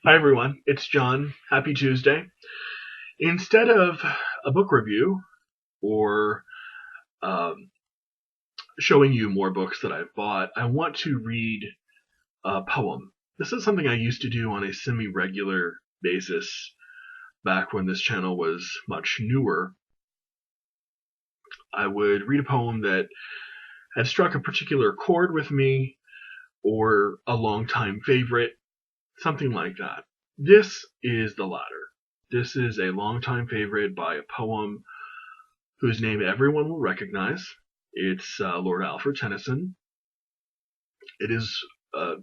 Hi everyone, it's John. Happy Tuesday. Instead of a book review or um, showing you more books that I've bought, I want to read a poem. This is something I used to do on a semi-regular basis back when this channel was much newer. I would read a poem that had struck a particular chord with me or a longtime favorite, something like that. This is the latter. This is a longtime favorite by a poem whose name everyone will recognize. It's Lord Alfred Tennyson. It is, uh,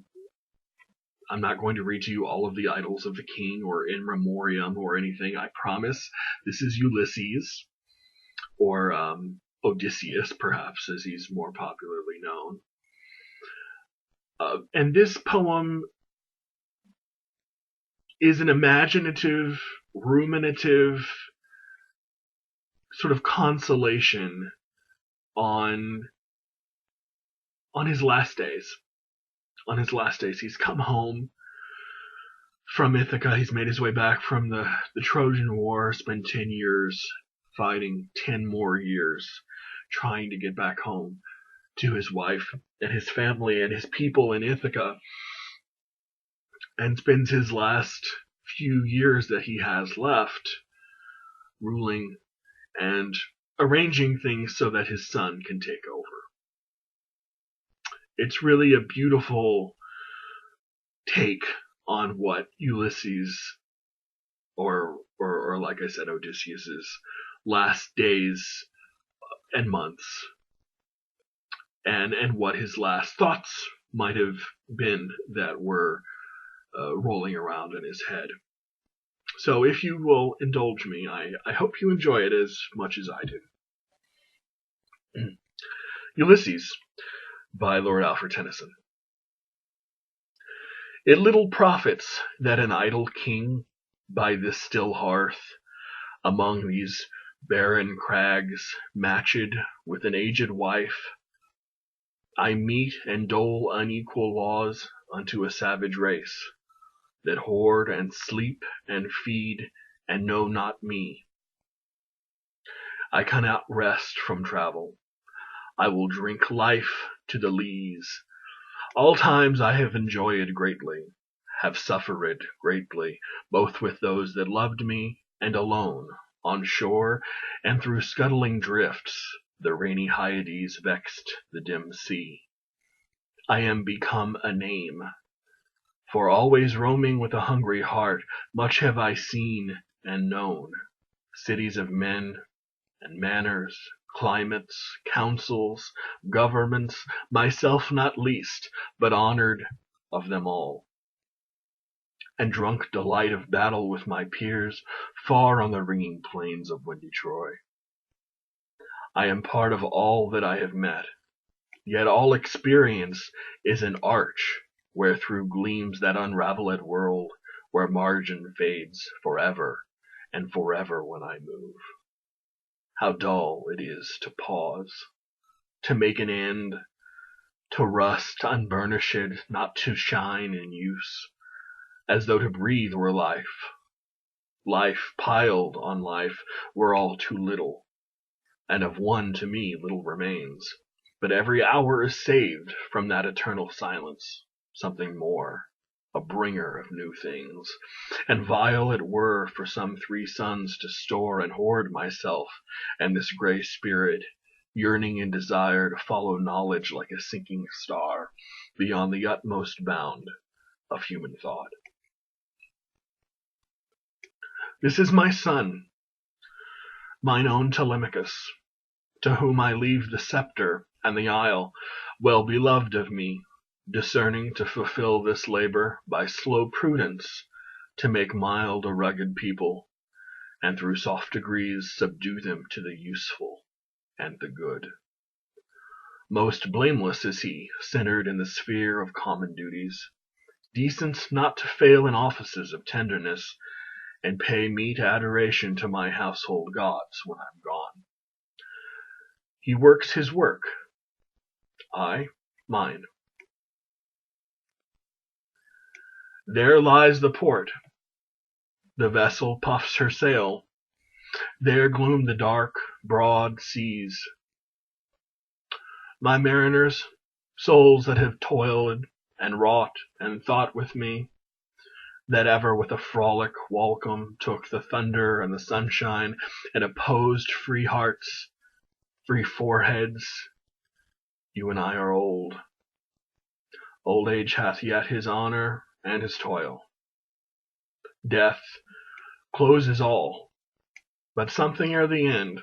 I'm not going to read to you all of the Idylls of the King or In Memoriam or anything, I promise. This is Ulysses, or Odysseus, perhaps, as he's more popularly known. And this poem is an imaginative, ruminative sort of consolation on his last days. On his last days, he's come home from Ithaca. He's made his way back from the Trojan War, spent 10 years fighting, 10 more years trying to get back home to his wife and his family and his people in Ithaca, and spends his last few years that he has left ruling and arranging things so that his son can take over. It's really a beautiful take on what Ulysses, or like I said, Odysseus's last days and months, and what his last thoughts might have been that were rolling around in his head. So if you will indulge me, I hope you enjoy it as much as I do. Ulysses by Lord Alfred Tennyson. It little profits that an idle king by this still hearth, among these barren crags, matched with an aged wife, I meet and dole unequal laws unto a savage race, that hoard and sleep and feed and know not me. I cannot rest from travel. I will drink life to the lees. All times I have enjoyed greatly, have suffered greatly, both with those that loved me, and alone, on shore, and through scuttling drifts, the rainy Hyades vexed the dim sea. I am become a name, for always roaming with a hungry heart, much have I seen and known, cities of men and manners, climates, councils, governments, myself not least, but honored of them all, and drunk delight of battle with my peers, far on the ringing plains of windy Troy. I am part of all that I have met, yet all experience is an arch wherethrough gleams that unravelled world, where margin fades forever, and forever when I move. How dull it is to pause, to make an end, to rust unburnished, not to shine in use, as though to breathe were life. Life piled on life were all too little, and of one to me little remains. But every hour is saved from that eternal silence, something more, a bringer of new things, and vile it were for some 3 suns to store and hoard myself and this grey spirit, yearning in desire to follow knowledge like a sinking star, beyond the utmost bound of human thought. This is my son, mine own Telemachus, to whom I leave the sceptre and the isle, well beloved of me, discerning to fulfill this labour by slow prudence, to make mild a rugged people, and through soft degrees subdue them to the useful and the good. Most blameless is he, centred in the sphere of common duties, decent not to fail in offices of tenderness, and pay meet adoration to my household gods when I'm gone. He works his work, I mine. There lies the port. The vessel puffs her sail. There gloom the dark, broad seas. My mariners, souls that have toiled and wrought and thought with me, that ever with a frolic welcome took the thunder and the sunshine, and opposed free hearts, free foreheads, you and I are old. Old age hath yet his honor and his toil. Death closes all, but something ere the end,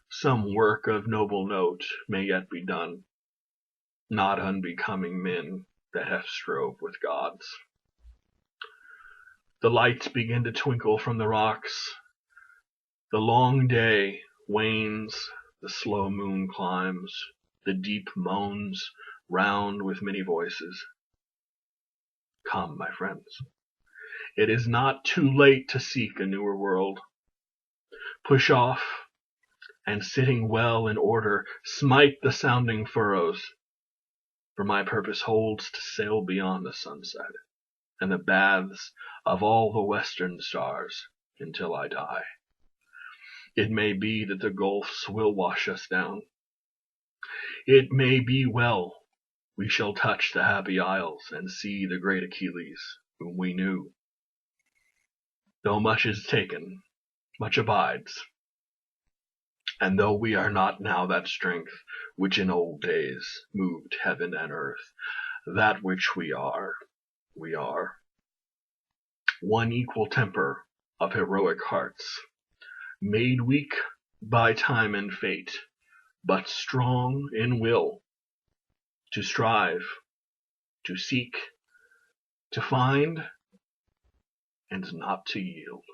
some work of noble note may yet be done, not unbecoming men that have strove with gods. The lights begin to twinkle from the rocks. The long day wanes, the slow moon climbs, the deep moans round with many voices. Come, my friends, it is not too late to seek a newer world. Push off, and sitting well in order, smite the sounding furrows, for my purpose holds to sail beyond the sunset and the baths of all the western stars until I die. It may be that the gulfs will wash us down. It may be well we shall touch the happy isles and see the great Achilles whom we knew. Though much is taken, much abides. And though we are not now that strength which in old days moved heaven and earth, that which we are, one equal temper of heroic hearts, made weak by time and fate, but strong in will, to strive, to seek, to find, and not to yield.